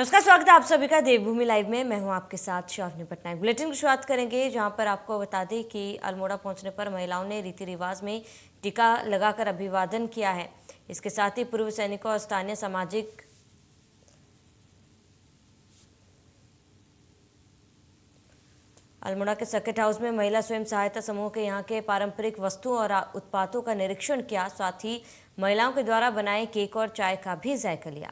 नमस्कार, स्वागत है आप सभी का देवभूमि लाइव में। मैं हूं आपके साथ शावनी पटनायक। बुलेटिन की शुरुआत करेंगे जहां पर आपको बता दें कि अल्मोड़ा पहुंचने पर महिलाओं ने रीति रिवाज में टीका लगाकर अभिवादन किया है। इसके साथ ही पूर्व सैनिकों और स्थानीय सामाजिक अल्मोड़ा के सर्किट हाउस में महिला स्वयं सहायता समूह के यहाँ के पारंपरिक वस्तुओं और उत्पादों का निरीक्षण किया। साथ ही महिलाओं के द्वारा बनाए केक और चाय का भी जायका लिया।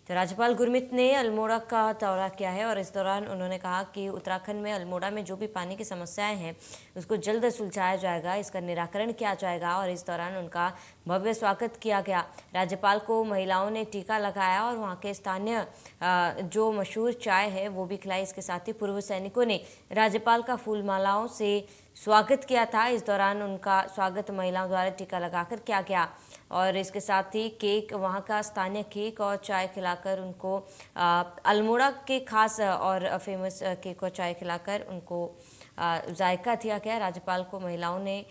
तो राज्यपाल गुरमीत ने अल्मोड़ा का दौरा किया है और इस दौरान उन्होंने कहा कि उत्तराखंड में अल्मोड़ा में जो भी पानी की समस्याएं हैं उसको जल्द सुलझाया जाएगा, इसका निराकरण किया जाएगा और इस दौरान उनका भव्य स्वागत किया गया। राज्यपाल को महिलाओं ने टीका लगाया और वहां के स्थानीय जो मशहूर चाय है वो भी खिलाई। इसके साथ ही पूर्व सैनिकों ने राज्यपाल का फूल मालाओं से स्वागत किया था। इस दौरान उनका स्वागत महिलाओं द्वारा टीका लगाकर किया गया और इसके साथ ही केक, वहाँ का स्थानीय केक और चाय खिलाकर उनको अल्मोड़ा के खास और फेमस केक और चाय खिलाकर उनको जायका दिया गया। राज्यपाल को महिलाओं ने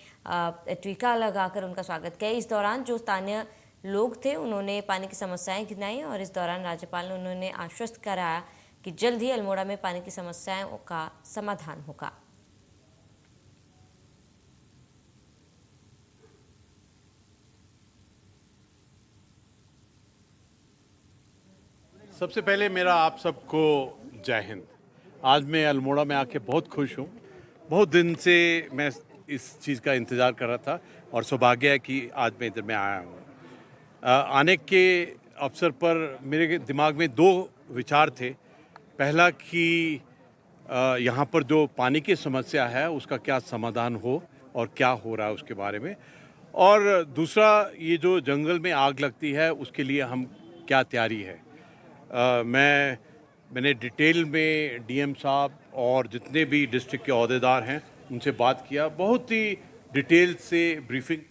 टीका लगाकर उनका स्वागत किया। इस दौरान जो स्थानीय लोग थे उन्होंने पानी की समस्याएं गिनाई और इस दौरान राज्यपाल ने उन्होंने आश्वस्त कराया कि जल्द ही अल्मोड़ा में पानी की समस्याओं का समाधान होगा। सबसे पहले मेरा आप सबको जय हिंद। आज मैं अल्मोड़ा में आके बहुत खुश हूँ। बहुत दिन से मैं इस चीज़ का इंतज़ार कर रहा था और सौभाग्य है कि आज मैं इधर में आया हूँ। आने के अवसर पर मेरे दिमाग में दो विचार थे। पहला कि यहाँ पर जो पानी की समस्या है उसका क्या समाधान हो और क्या हो रहा है उसके बारे में, और दूसरा ये जो जंगल में आग लगती है उसके लिए हम क्या तैयारी है। मैंने डिटेल में डीएम साहब और जितने भी डिस्ट्रिक्ट के ओहदेदार हैं उनसे बात किया, बहुत ही डिटेल से ब्रीफिंग।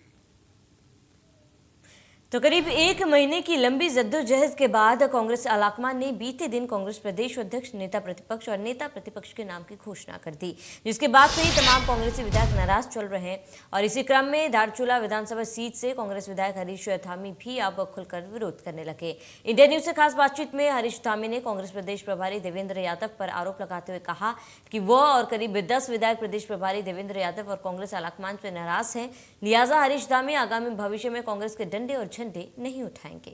तो करीब एक महीने की लंबी जद्दोजहद के बाद कांग्रेस आलाकमान ने बीते दिन कांग्रेस प्रदेश अध्यक्ष, नेता प्रतिपक्ष और नेता प्रतिपक्ष के नाम की घोषणा कर दी, जिसके बाद से ही तमाम कांग्रेसी विधायक नाराज चल रहे हैं। और इसी क्रम में धारचूला विधानसभा सीट से कांग्रेस विधायक हरीश धामी भी अब खुलकर विरोध करने लगे। इंडिया न्यूज से खास बातचीत में हरीश धामी ने कांग्रेस प्रदेश प्रभारी देवेंद्र यादव पर आरोप लगाते हुए कहा कि वह और करीब 10 विधायक प्रदेश प्रभारी देवेंद्र यादव और कांग्रेस आलाकमान से नाराज हैं। लिहाजा हरीश धामी आगामी भविष्य में कांग्रेस के डंडे और झंडे नहीं उठाएंगे।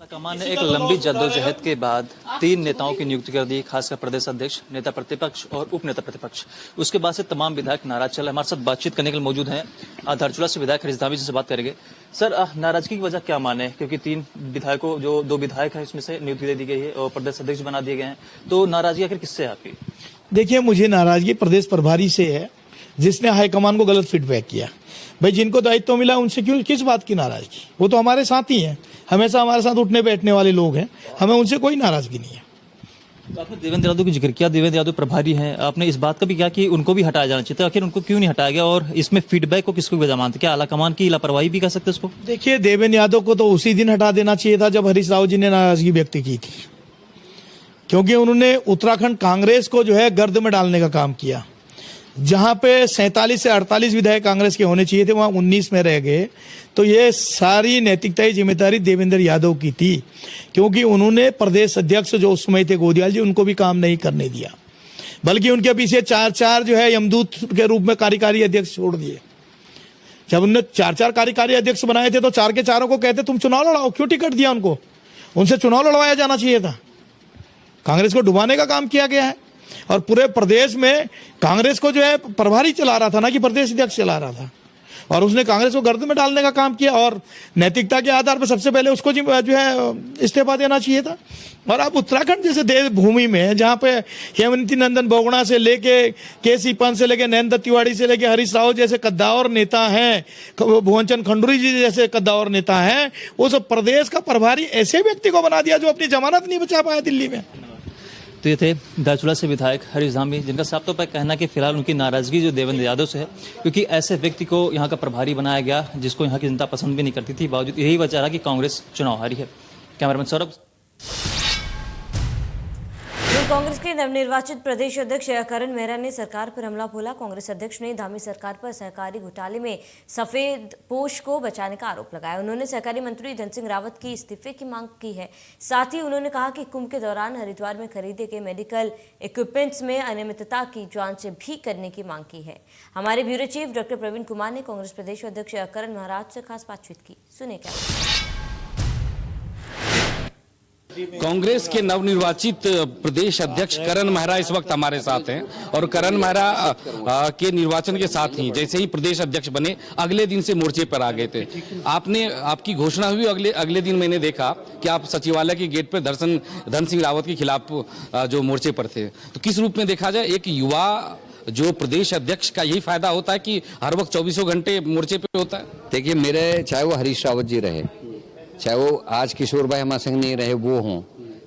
आलाकमान ने एक लंबी जद्दोजहद के बाद 3 नेताओं की नियुक्ति कर दी, खासकर प्रदेश अध्यक्ष, नेता प्रतिपक्ष और उप नेता प्रतिपक्ष। उसके बाद से तमाम विधायक नाराज चल रहे। हमारे साथ बातचीत करने के लिए मौजूद हैं धारचूला से विधायक हरीश धामी जी से बात करेंगे। सर, नाराजगी की वजह क्या माने, क्योंकि 3 विधायकों, जो 2 विधायक हैं इसमें से नियुक्ति दे दी गई है और प्रदेश अध्यक्ष बना दिए गए हैं, तो नाराजगी आखिर किससे है आपकी? देखिए, मुझे नाराजगी प्रदेश प्रभारी से है जिसने हाईकमान को गलत फीडबैक किया। भाई, जिनको दायित्व मिला उनसे क्यों, किस बात की नाराजगी? वो तो हमारे साथ ही हैं, हमेशा हमारे साथ उठने बैठने वाले लोग हैं, हमें उनसे कोई नाराजगी नहीं है। तो आपने देवेंद्र यादव की जिक्र किया, देवेंद्र यादव प्रभारी हैं, आपने इस बात का भी किया कि उनको भी हटाया जाना चाहिए था, आखिर उनको क्यों नहीं हटाया गया? और इसमें फीडबैक को किसको वजह मानते, क्या आलाकमान की लापरवाही भी कह सकते हैं इसको? देखिए, देवेंद्र यादव को तो उसी दिन हटा देना चाहिए था जब हरीश राव जी ने नाराजगी व्यक्त की थी, क्योंकि उन्होंने उत्तराखंड कांग्रेस को जो है गर्द में डालने का काम किया। जहां पे 47 से 48 विधायक कांग्रेस के होने चाहिए थे वहां 19 में रह गए। तो ये सारी नैतिकता की जिम्मेदारी देवेंद्र यादव की थी, क्योंकि उन्होंने प्रदेश अध्यक्ष जो उस समय थे गोदियाल जी, उनको भी काम नहीं करने दिया, बल्कि उनके पीछे 4 जो है यमदूत के रूप में कार्यकारी अध्यक्ष छोड़ दिए। जब उन्होंने 4 कार्यकारी अध्यक्ष बनाए थे तो 4 के चारों को कहते तुम चुनाव लड़ाओ, क्यों टिकट दिया उनको? उनसे चुनाव लड़वाया जाना चाहिए था। कांग्रेस को डुबाने का काम किया गया है और पूरे प्रदेश में कांग्रेस को जो है प्रभारी चला रहा था, ना कि प्रदेश अध्यक्ष चला रहा था, और उसने कांग्रेस को गर्द में डालने का काम किया। और नैतिकता के आधार पर सबसे पहले उसको जो है इस्तीफा देना चाहिए था। और अब उत्तराखंड जैसे देवभूमि में, जहां पे हेमंती नंदन बोगड़ा से लेके केसी पंत से लेके नरेंद्र तिवारी से लेके हरीश राव जैसे कद्दावर नेता हैं, भुवनचंद खंडूरी जी जैसे कद्दावर नेता हैं, उस प्रदेश का प्रभारी ऐसे व्यक्ति को बना दिया जो अपनी जमानत नहीं बचा पाया दिल्ली में। तो ये थे धारचूला से विधायक हरीश धामी, जिनका साफ तौर पर कहना कि फिलहाल उनकी नाराजगी जो देवेंद्र यादव से है, क्योंकि ऐसे व्यक्ति को यहाँ का प्रभारी बनाया गया जिसको यहाँ की जनता पसंद भी नहीं करती थी। बावजूद यही वजह रहा कि कांग्रेस चुनाव हारी है। कैमरामैन सौरभ। कांग्रेस के नवनिर्वाचित प्रदेश अध्यक्ष करण मेहरा ने सरकार पर हमला बोला। कांग्रेस अध्यक्ष ने धामी सरकार पर सहकारी घोटाले में सफेद पोश को बचाने का आरोप लगाया। उन्होंने सहकारी मंत्री धन सिंह रावत की इस्तीफे की मांग की है। साथ ही उन्होंने कहा कि कुंभ के दौरान हरिद्वार में खरीदे गए मेडिकल इक्विपमेंट्स में अनियमितता की जांच भी करने की मांग की है। हमारे bureau chief doctor Praveen Kumar ने कांग्रेस प्रदेश अध्यक्ष करण मेहरा से खास बातचीत की। सुनिए क्या। कांग्रेस के नवनिर्वाचित प्रदेश अध्यक्ष करण मेहरा इस वक्त हमारे साथ हैं और करण मेहरा के निर्वाचन के साथ ही जैसे ही प्रदेश अध्यक्ष बने अगले दिन से मोर्चे पर आ गए थे। आपकी घोषणा हुई अगले दिन मैंने देखा कि आप सचिवालय के गेट पर धन सिंह रावत के खिलाफ जो मोर्चे पर थे। तो किस रूप में देखा जाए, एक युवा जो प्रदेश अध्यक्ष का यही फायदा होता है कि हर वक्त 24 घंटे मोर्चे पे होता है। देखिए, मेरे चाहे वो हरीश रावत जी रहे, चाहे वो आज किशोर भाई हमारे संग नहीं रहे वो हों,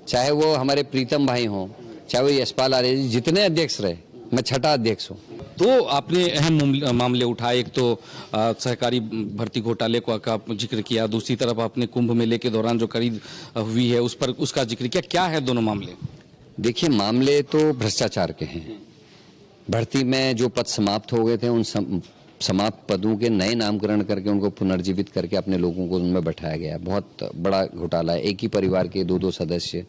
चाहे वो हमारे प्रीतम भाई हों, चाहे वो यशपाल आर्य जी, जितने अध्यक्ष रहे, मैं छठा अध्यक्ष हूँ। तो आपने अहम मामले उठाए। एक तो सहकारी भर्ती घोटाले का जिक्र किया, दूसरी तरफ आपने कुंभ मेले के दौरान जो खरीद हुई है उसका जिक्र किया। क्या है दोनों मामले? देखिए, मामले तो भ्रष्टाचार के हैं। भर्ती में जो पद समाप्त हो गए थे उन समाप्त पदों के नए नामकरण करके उनको पुनर्जीवित करके अपने लोगों को उनमें बैठाया गया। बहुत बड़ा घोटाला है। एक ही परिवार के दो सदस्य,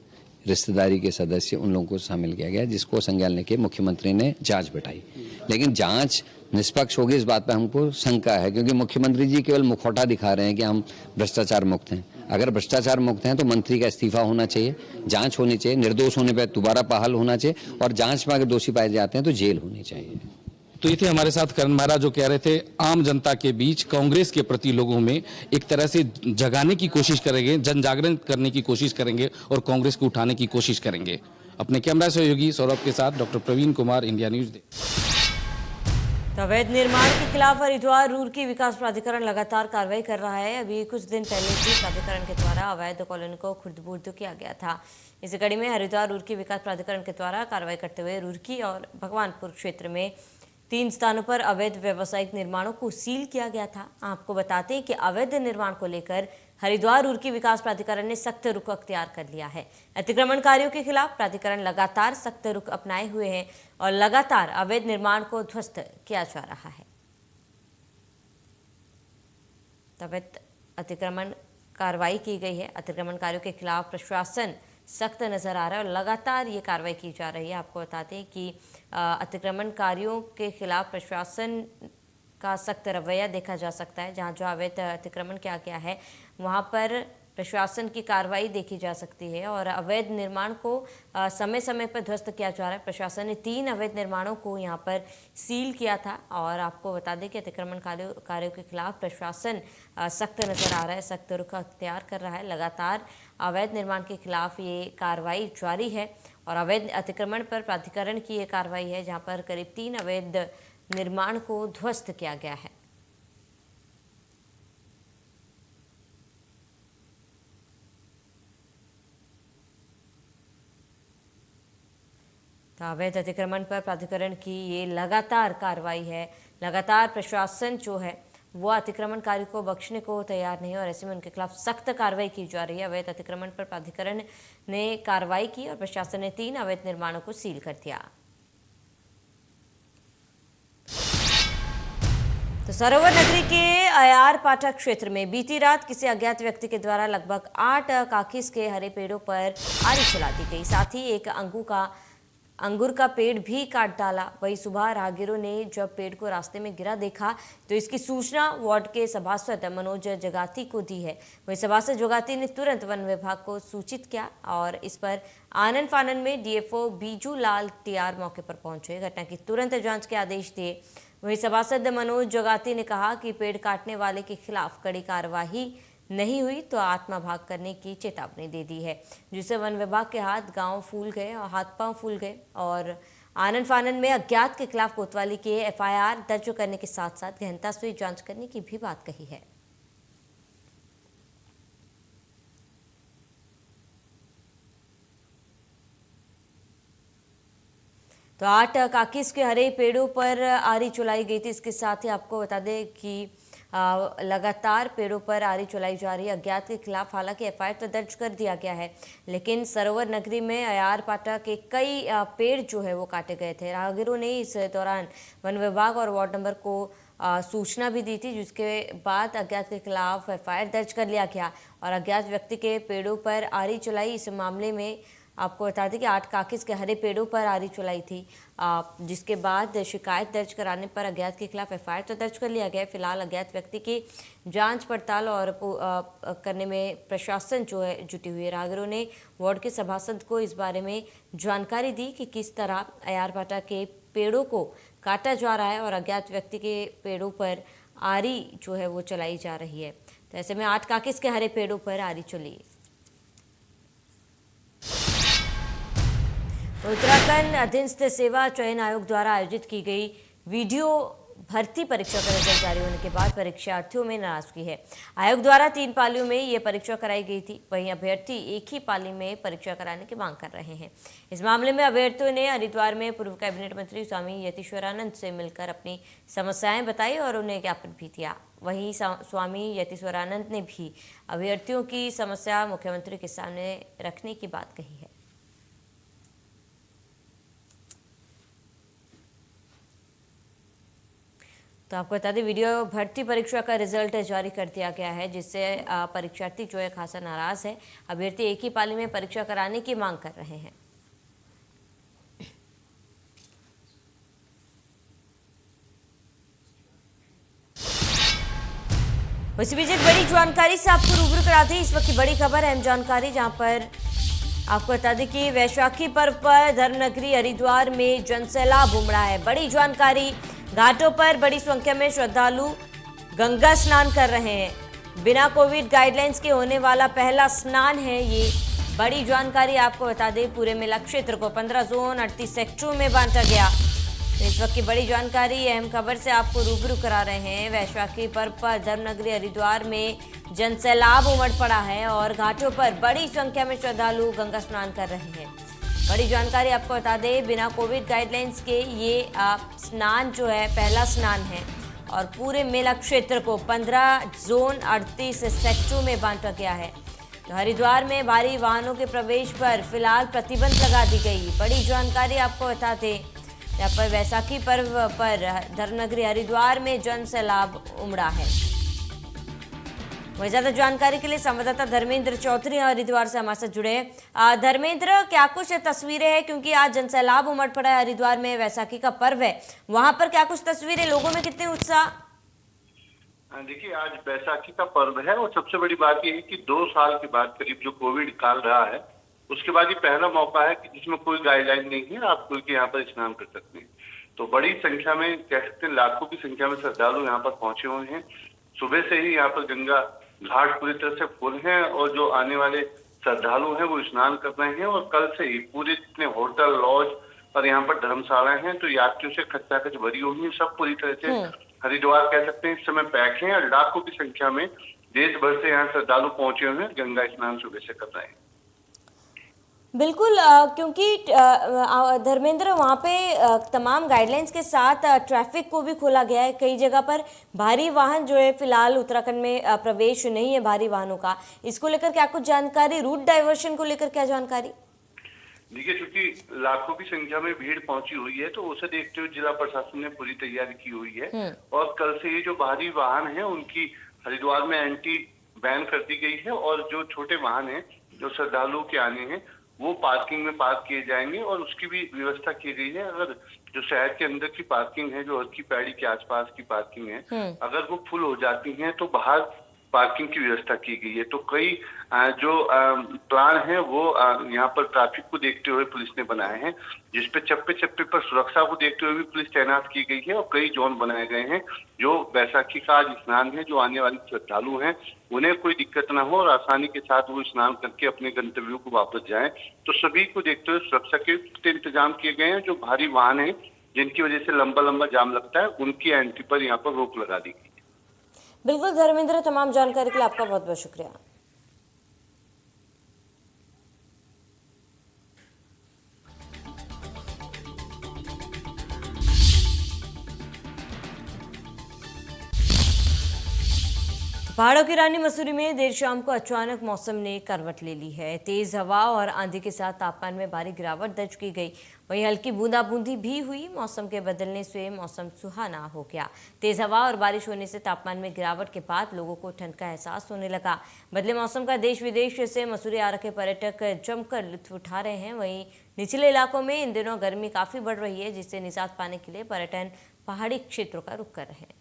रिश्तेदारी के सदस्य, उन लोगों को शामिल किया गया, जिसको संज्ञान लेके मुख्यमंत्री ने जांच बैठाई। लेकिन जांच निष्पक्ष होगी इस बात पर हमको शंका है, क्योंकि मुख्यमंत्री जी केवल मुखौटा दिखा रहे हैं कि हम भ्रष्टाचार मुक्त हैं। अगर भ्रष्टाचार मुक्त हैं तो मंत्री का इस्तीफा होना चाहिए, जांच होनी चाहिए, निर्दोष होने पर दोबारा बहाल होना चाहिए और जांच में अगर दोषी पाए जाते हैं तो जेल होनी चाहिए। तो ये थे हमारे साथ करण मेहरा जो कह रहे थे आम जनता के बीच कांग्रेस के प्रति लोगों में एक तरह से जगाने की कोशिश करेंगे, जन जागरण करने की कोशिश करेंगे और कांग्रेस को उठाने की कोशिश करेंगे। अपने कैमरा सहयोगी सौरभ के साथ doctor Praveen Kumar, India news. अवैध निर्माण के खिलाफ हरिद्वार रूरकी विकास प्राधिकरण लगातार कार्रवाई कर रहा है। अभी कुछ दिन पहले भी प्राधिकरण के द्वारा अवैध कॉलोनी को खुर्द-बुर्द किया गया था। इसी कड़ी में हरिद्वार रूरकी विकास प्राधिकरण के द्वारा कार्रवाई करते हुए रूरकी और भगवानपुर क्षेत्र में 3 स्थानों पर अवैध व्यावसायिक निर्माणों को सील किया गया था। आपको बताते हैं कि अवैध निर्माण को लेकर हरिद्वार रूरकी विकास प्राधिकरण ने सख्त रुख अख्तियार कर लिया है। अतिक्रमणकारियों के खिलाफ प्राधिकरण लगातार सख्त रुख अपनाए हुए हैं और लगातार अवैध निर्माण को ध्वस्त किया जा रहा है। अवैध अतिक्रमण कार्रवाई की गई है। अतिक्रमणकारियों के खिलाफ प्रशासन सख्त नजर आ रहा है और लगातार ये कार्रवाई की जा रही है। आपको बताते हैं कि अतिक्रमणकारियों के खिलाफ प्रशासन का सख्त रवैया देखा जा सकता है। जहां जो अवैध अतिक्रमण किया गया है वहां पर प्रशासन की कार्रवाई देखी जा सकती है और अवैध निर्माण को समय समय पर ध्वस्त किया जा रहा है। प्रशासन ने 3 अवैध निर्माणों को यहां पर सील किया था और आपको बता दें कि अतिक्रमणकारियों के खिलाफ प्रशासन सख्त नजर आ रहा है, सख्त रुख अख्तियार कर रहा है। लगातार अवैध निर्माण के खिलाफ ये कार्रवाई जारी है और अवैध अतिक्रमण पर प्राधिकरण की ये कार्रवाई है, जहाँ पर करीब 3 अवैध निर्माण को ध्वस्त किया गया है। तो अवैध अतिक्रमण पर प्राधिकरण की ये लगातार कार्रवाई है। लगातार प्रशासन जो है वो अतिक्रमणकारी को बख्शने को तैयार नहीं और ऐसे में उनके खिलाफ सख्त कार्रवाई की जा रही है। अवैध अतिक्रमण पर प्राधिकरण ने कार्रवाई की और प्रशासन ने 3 अवैध निर्माणों को सील कर दिया। तो सरोवर नगरी के अयार पाटा क्षेत्र में बीती रात किसी अज्ञात व्यक्ति के द्वारा लगभग 8 काखिस के हरे पेड़ों पर आरी चला दी गई। साथ ही एक अंगूर का पेड़ भी काट डाला। वहीं सुबह राहगीरों ने जब पेड़ को रास्ते में गिरा देखा तो इसकी सूचना वार्ड के सभासद मनोज जगाती को दी है। वहीं सभासद जगाती ने तुरंत वन विभाग को सूचित किया और इस पर आनन फानन में डीएफओ बीजू लाल टीआर मौके पर पहुंचे, घटना की तुरंत जांच के आदेश दिए। वहीं सभासद मनोज जगाती ने कहा कि पेड़ काटने वाले के खिलाफ कड़ी कार्रवाई नहीं हुई तो आत्मभाग करने की चेतावनी दे दी है, जिससे वन विभाग के हाथ पांव फूल गए और आनन फानन में अज्ञात के खिलाफ कोतवाली के एफआईआर दर्ज करने के साथ साथ गहनता से जांच करने की भी बात कही है। तो 8 काकिस के हरे पेड़ों पर आरी चलाई गई थी। इसके साथ ही आपको बता दें कि लगातार पेड़ों पर आरी चलाई जा रही अज्ञात के खिलाफ हालांकि एफआईआर तो दर्ज कर दिया गया है, लेकिन सरोवर नगरी में अयारपाटा के कई पेड़ जो है वो काटे गए थे। राहगीरों ने इस दौरान वन विभाग और वार्ड नंबर को सूचना भी दी थी, जिसके बाद अज्ञात के खिलाफ एफआईआर दर्ज कर लिया गया और अज्ञात व्यक्ति के पेड़ों पर आरी चलाई। इस मामले में आपको बता दें कि 8 काकिस के हरे पेड़ों पर आरी चलाई थी, जिसके बाद शिकायत दर्ज कराने पर अज्ञात के खिलाफ एफआईआर तो दर्ज कर लिया गया। फिलहाल अज्ञात व्यक्ति की जांच पड़ताल और करने में प्रशासन जो है जुटी हुई है। राहगीरों ने वार्ड के सभासद को इस बारे में जानकारी दी कि किस तरह अयारपाटा के पेड़ों को काटा जा रहा है और अज्ञात व्यक्ति के पेड़ों पर आरी जो है वो चलाई जा रही है। तो ऐसे में 8 काकिस के हरे पेड़ों पर आरी चली। उत्तराखंड अधीनस्थ सेवा चयन आयोग द्वारा आयोजित की गई वीडियो भर्ती परीक्षा का रिजल्ट जारी होने के बाद परीक्षार्थियों में नाराजगी है। आयोग द्वारा 3 पालियों में ये परीक्षा कराई गई थी, वहीं अभ्यर्थी एक ही पाली में परीक्षा कराने की मांग कर रहे हैं। इस मामले में अभ्यर्थियों ने हरिद्वार में पूर्व कैबिनेट मंत्री स्वामी यतीश्वरानंद से मिलकर अपनी समस्याएं बताई और उन्हें ज्ञापन भी दिया। वहीं स्वामी यतीश्वरानंद ने भी अभ्यर्थियों की समस्या मुख्यमंत्री के सामने रखने की बात कही है। तो आपको बता दें, वीडियो भर्ती परीक्षा का रिजल्ट जारी कर दिया गया है, जिससे परीक्षार्थी जो है खासा नाराज है। अभ्यर्थी एक ही पाली में परीक्षा कराने की मांग कर रहे हैं। इसी बीच एक बड़ी जानकारी से आपको रूबरू कराते हैं। इस वक्त की बड़ी खबर, अहम जानकारी, जहां पर आपको बता दें कि वैशाखी पर्व पर धर्मनगरी हरिद्वार में जनसैलाब उमड़ा है। बड़ी जानकारी, घाटों पर बड़ी संख्या में श्रद्धालु गंगा स्नान कर रहे हैं। बिना कोविड गाइडलाइंस के होने वाला पहला स्नान है ये। बड़ी जानकारी आपको बता दें, पूरे मेला क्षेत्र को 15 जोन 38 सेक्टरों में बांटा गया। तो इस वक्त की बड़ी जानकारी, अहम खबर से आपको रूबरू करा रहे हैं। वैशाखी पर्व पर धर्मनगरी हरिद्वार में जनसैलाब उमड़ पड़ा है और घाटों पर बड़ी संख्या में श्रद्धालु गंगा स्नान कर रहे हैं। बड़ी जानकारी आपको बता दें, बिना कोविड गाइडलाइंस के ये स्नान जो है पहला स्नान है और पूरे मेला क्षेत्र को 15 जोन 38 सेक्टरों में बांटा गया है। तो हरिद्वार में भारी वाहनों के प्रवेश पर फिलहाल प्रतिबंध लगा दी गई। बड़ी जानकारी आपको बता दें, यहाँ पर वैसाखी पर्व पर धर्मनगरी हरिद्वार में जनसैलाब उमड़ा है। वही ज्यादा जानकारी के लिए संवाददाता धर्मेंद्र चौधरी हरिद्वार से हमारे साथ जुड़े हैं। धर्मेंद्र, क्या कुछ तस्वीरें हैं, क्योंकि आज जनसैलाब उमड़ पड़ा है हरिद्वार में, वैसाखी का पर्व है, वहां पर क्या कुछ तस्वीरें, लोगों में कितने उत्साह? देखिए, आज वैसाखी का पर्व है और सबसे बड़ी बात यह है कि 2 साल के बाद करीब जो कोविड काल रहा है, उसके बाद ये पहला मौका है कि जिसमें कोई गाइडलाइन नहीं है, आप कोई के यहाँ पर स्नान कर सकते हैं। तो बड़ी संख्या में, कह सकते हैं लाखों की संख्या में श्रद्धालु यहाँ पर पहुंचे हुए हैं। सुबह से ही यहाँ पर गंगा घाट पूरी तरह से फुल हैं और जो आने वाले श्रद्धालु हैं वो स्नान कर रहे हैं और कल से ही पूरे जितने होटल, लॉज और यहाँ पर धर्मशालाएं हैं तो यात्रियों से खचाखच भरी हुई है। सब पूरी तरह से हरिद्वार कह सकते हैं इस समय पैक हैं और लाखों की संख्या में देश भर से यहाँ श्रद्धालु पहुंचे हुए हैं, गंगा स्नान सुबह से कर रहे हैं। बिल्कुल, क्योंकि धर्मेंद्र, वहाँ पे तमाम गाइडलाइंस के साथ ट्रैफिक को भी खोला गया है। कई जगह पर भारी वाहन जो है फिलहाल उत्तराखंड में प्रवेश नहीं है भारी वाहनों का। इसको लेकर क्या कुछ जानकारी, रूट डाइवर्शन को लेकर क्या जानकारी? देखिए, चूंकि लाखों की संख्या में भीड़ पहुंची हुई है तो उसे देखते हुए जिला प्रशासन ने पूरी तैयारी की हुई है और कल से ये जो भारी वाहन है उनकी हरिद्वार में एंटी बैन कर दी गई है और जो छोटे वाहन है जो श्रद्धालुओं के आने हैं वो पार्किंग में पार्क किए जाएंगे और उसकी भी व्यवस्था की गई है। अगर जो शहर के अंदर की पार्किंग है, जो हर की पैड़ी के आसपास की पार्किंग है, अगर वो फुल हो जाती हैं तो बाहर पार्किंग की व्यवस्था की गई है। तो कई जो प्लान है वो यहाँ पर ट्रैफिक को देखते हुए पुलिस ने बनाए हैं, जिसपे चप्पे चप्पे पर सुरक्षा को देखते हुए भी पुलिस तैनात की गई है और कई जोन बनाए गए हैं। जो वैसाखी का आज स्नान है, जो आने वाले श्रद्धालु हैं उन्हें कोई दिक्कत ना हो और आसानी के साथ वो स्नान करके अपने गंतव्यों को वापस जाएं, तो सभी को देखते हुए सुरक्षा के इंतजाम किए गए हैं। जो भारी वाहन है जिनकी वजह से लंबा लंबा जाम लगता है, उनकी एंट्री पर यहाँ पर रोक लगा दी गई। बिल्कुल धर्मेंद्र, तमाम जानकारी के लिए आपका बहुत बहुत शुक्रिया। पहाड़ों की रानी मसूरी में देर शाम को अचानक मौसम ने करवट ले ली है। तेज हवा और आंधी के साथ तापमान में भारी गिरावट दर्ज की गई। वहीं हल्की बूंदाबूंदी भी हुई। मौसम के बदलने से मौसम सुहाना हो गया। तेज हवा और बारिश होने से तापमान में गिरावट के बाद लोगों को ठंड का एहसास होने लगा। बदले मौसम का देश विदेश से मसूरी आ रखे पर्यटक जमकर लुत्फ उठा रहे हैं। वहीं निचले इलाकों में इन दिनों गर्मी काफी बढ़ रही है, जिससे निजात पाने के लिए पर्यटन पहाड़ी क्षेत्रों का रुख कर रहे हैं।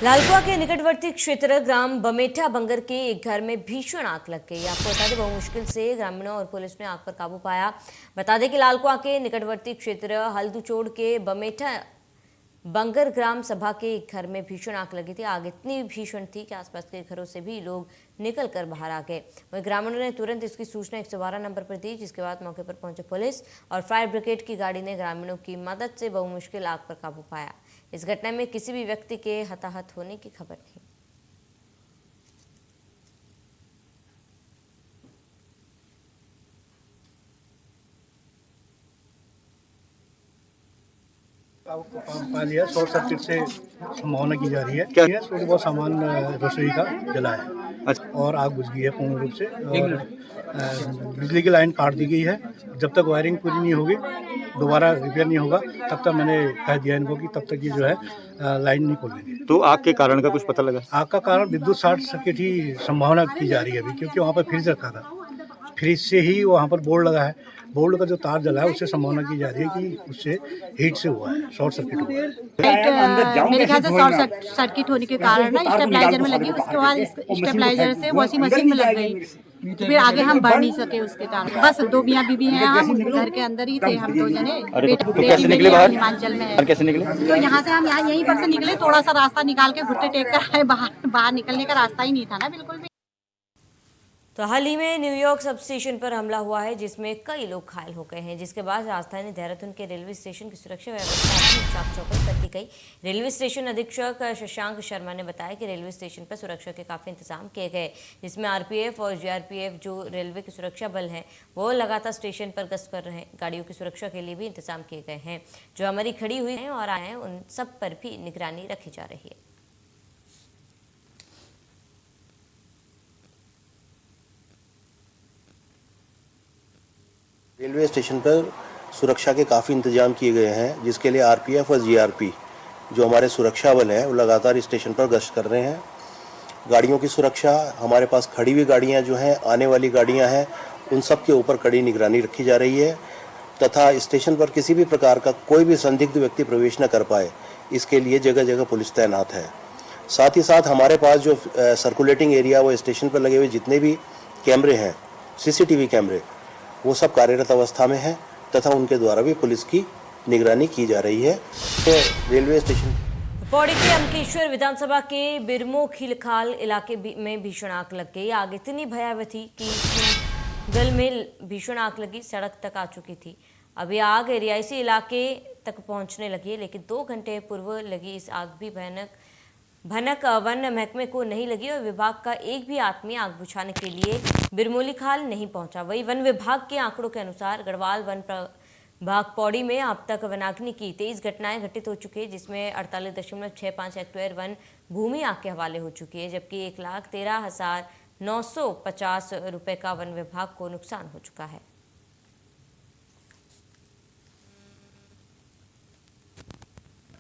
लालकुआ के निकटवर्ती क्षेत्र ग्राम बमेठा बंगर के एक घर में भीषण आग लग गई। आपको बता दें, बहु मुश्किल से ग्रामीणों और पुलिस ने आग पर काबू पाया। बता दें कि लालकुआ के निकटवर्ती क्षेत्र हल्दूचोड़ के बमेठा बंगर ग्राम सभा के एक घर में भीषण आग लगी थी। आग इतनी भीषण थी कि आसपास के घरों से भी लोग निकल कर बाहर आ गए। वहीं ग्रामीणों ने तुरंत इसकी सूचना 112 नंबर पर दी, जिसके बाद मौके पर पहुंचे पुलिस और फायर ब्रिगेड की गाड़ी ने ग्रामीणों की मदद से बहुमुश्किल आग पर काबू पाया। इस घटना में किसी भी व्यक्ति के हताहत होने की खबर नहीं। पा लिया, शॉर्ट सर्किट से संभावना की जा रही है। क्या थोड़ी बहुत सामान रसोई का जला है और आग बुझ गई है पूर्ण रूप से। और बिजली की लाइन काट दी गई है। जब तक वायरिंग पूरी नहीं होगी, दोबारा रिपेयर नहीं होगा, तब तक मैंने कह दिया इनको कि तब तक ये जो है लाइन नहीं खोलेंगे। तो आग के कारण का कुछ पता लगा? आग का कारण विद्युत शॉर्ट सर्किट ही संभावना की जा रही है अभी, क्योंकि वहाँ पर फ्रिज रखा था। फ्रिज से ही वहाँ पर बोर्ड लगा है। बोर्ड का जो तार जला है उससे संभावना की जा रही है कि उससे हीट से हुआ है, शॉर्ट सर्किट हुआ है। मेरे ख्याल से शॉर्ट सर्किट होने के कारण ना स्टेबलाइजर में लगी, उसके बाद स्टेबलाइजर से वॉशिंग मशीन में लग गई, तो फिर आगे हम बढ़ नहीं सके उसके कारण। बस 2 मियां बीबी हैं, हम घर के अंदर ही थे, हम 2 जने। तो कैसे निकले बाहर? हिमाचल में है। और कैसे निकले? तो यहाँ से हम यहीं पर से निकले, थोड़ा सा रास्ता निकाल के घुट्टे टेक कर आए। बाहर निकलने का रास्ता ही नहीं था ना बिल्कुल भी। तो हाल ही में न्यूयॉर्क सब स्टेशन पर हमला हुआ है, जिसमें कई लोग घायल हो गए हैं, जिसके बाद राजधानी देहरादून के रेलवे स्टेशन की सुरक्षा व्यवस्था भी चाक चौबंद कर दी गई। रेलवे स्टेशन अधीक्षक शशांक शर्मा ने बताया कि रेलवे स्टेशन पर सुरक्षा के काफी इंतजाम किए गए, जिसमें आरपीएफ और जीआरपीएफ जो रेलवे के सुरक्षा बल हैं वो लगातार स्टेशन पर गश्त कर रहे हैं। गाड़ियों की सुरक्षा के लिए भी इंतजाम किए गए हैं। जो हमारी खड़ी हुई हैं और आए हैं, उन सब पर भी निगरानी रखी जा रही है। रेलवे स्टेशन पर सुरक्षा के काफ़ी इंतजाम किए गए हैं, जिसके लिए आरपीएफ और जीआरपी जो हमारे सुरक्षा बल हैं वो लगातार स्टेशन पर गश्त कर रहे हैं। गाड़ियों की सुरक्षा, हमारे पास खड़ी हुई गाड़ियां जो हैं, आने वाली गाड़ियां हैं, उन सब के ऊपर कड़ी निगरानी रखी जा रही है तथा स्टेशन पर किसी भी प्रकार का कोई भी संदिग्ध व्यक्ति प्रवेश न कर पाए, इसके लिए जगह जगह पुलिस तैनात है। साथ ही साथ हमारे पास जो सर्कुलेटिंग एरिया व स्टेशन पर लगे हुए जितने भी कैमरे हैं, सीसीटीवी कैमरे, वो सब कार्यरत अवस्था में है तथा उनके द्वारा भी पुलिस की निगरानी की जा रही है। तो रेलवे स्टेशन पौड़ी के अंकेश्वर विधानसभा के बिरमो खिलखाल इलाके में भीषण आग लग गई। आग इतनी भयावह थी कि गल में भीषण आग लगी, सड़क तक आ चुकी थी। अभी आग रिहायशी इलाके तक पहुंचने लगी है, लेकिन 2 घंटे पूर्व लगी इस आग भी भनक वन महकमे को नहीं लगी और विभाग का एक भी आदमी आग बुझाने के लिए बिरमोली खाल नहीं पहुंचा। वही वन विभाग के आंकड़ों के अनुसार गढ़वाल वन प्रभाग पौड़ी में अब तक वनाग्नि की 23 घटनाएं घटित हो चुकी है, जिसमें 48.65 हेक्टेयर वन भूमि आग के हवाले हो चुकी है, जबकि 1,13,950 रुपए का वन विभाग को नुकसान हो चुका है।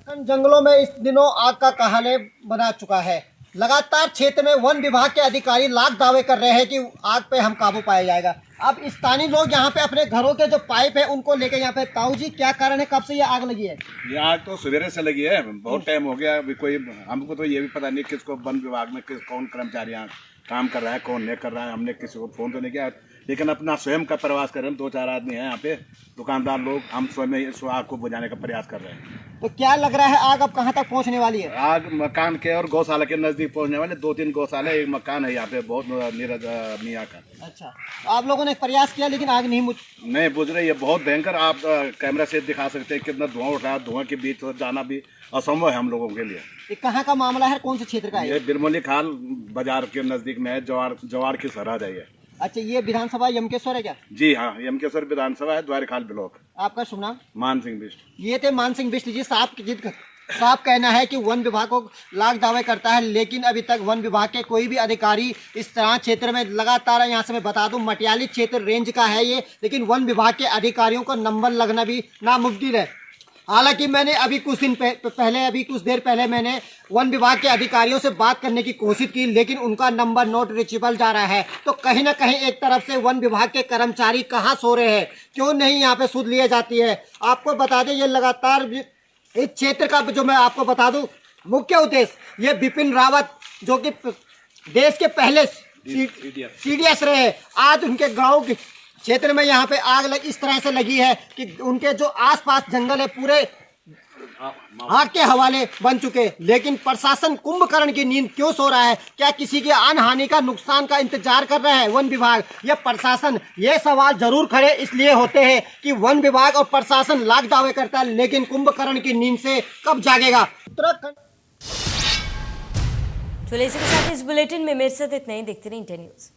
जंगलों में इस दिनों आग का कहने बना चुका है। लगातार क्षेत्र में वन विभाग के अधिकारी लाख दावे कर रहे हैं कि आग पे हम काबू पाया जाएगा। अब स्थानीय लोग यहाँ पे अपने घरों के जो पाइप है उनको लेके यहाँ पे, ताऊ जी क्या कारण है, कब से ये आग लगी है? ये आग तो सवेरे से लगी है, बहुत टाइम हो गया। अभी कोई हमको तो ये भी पता नहीं किसको वन विभाग में कौन कर्मचारी यहाँ काम कर रहा है, कौन नहीं कर रहा है। हमने किसी को फोन तो नहीं किया, लेकिन अपना स्वयं का प्रयास कर रहे हैं। 2-4 आदमी हैं यहाँ पे, दुकानदार लोग, हम स्वयं इस आग को बुझाने का प्रयास कर रहे हैं। तो क्या लग रहा है आग अब कहाँ तक पहुँचने वाली है? आग मकान के और गौशाला के नजदीक पहुँचने वाले। 2-3 गौशाला, एक मकान है यहाँ पे बहुत नीरज मियाँ का। अच्छा, तो आप लोगों ने प्रयास किया लेकिन आग नहीं बुझ रही है। बहुत भयंकर, आप कैमरा से दिखा सकते हैं कितना धुआं उठ रहा है। धुआं के बीच जाना भी असंभव है हम लोगों के लिए। ये कहाँ का मामला है, कौन से क्षेत्र का है? ये बिरमोली खाल बाजार के नजदीक में है, जवार की सरहद है ये। अच्छा, ये विधानसभा यमकेश्वर है क्या? जी हाँ, यमकेश्वर विधानसभा है, द्वारखाल ब्लॉक। आपका शुभ नाम? मान सिंह बिष्ट। ये थे मान सिंह बिष्ट जी। साफ कहना है कि वन विभाग को लाख दावे करता है, लेकिन अभी तक वन विभाग के कोई भी अधिकारी इस तरह क्षेत्र में लगातार, यहाँ से मैं बता दूं मटियाली क्षेत्र रेंज का है ये, लेकिन वन विभाग के अधिकारियों को नंबर लगना भी नामुमकिन है। हालांकि मैंने अभी कुछ देर पहले मैंने वन विभाग के अधिकारियों से बात करने की कोशिश की, लेकिन उनका नंबर नॉट रीचेबल जा रहा है। तो कहीं ना कहीं एक तरफ से वन विभाग के कर्मचारी कहाँ सो रहे हैं, क्यों नहीं यहाँ पे सुध लिए जाती है। आपको बता दें, ये लगातार इस क्षेत्र का जो मैं आपको बता दूं मुख्य उद्देश्य, ये बिपिन रावत जो कि देश के पहले CDS रहे, आज उनके गांव के क्षेत्र में यहाँ पे आग इस तरह से लगी है कि उनके जो आसपास जंगल है पूरे आग के हवाले बन चुके। लेकिन प्रशासन कुंभकर्ण की नींद क्यों सो रहा है? क्या किसी की अनहानि का, नुकसान का इंतजार कर रहा है वन विभाग या प्रशासन? ये सवाल जरूर खड़े इसलिए होते हैं कि वन विभाग और प्रशासन लाख दावे करता है, लेकिन कुंभकर्ण की नींद से कब जागेगा उत्तराखंड। चलिए इसी के साथ इस बुलेटिन में मेरे साथ इतना ही। देखते रहिए इंडिया न्यूज।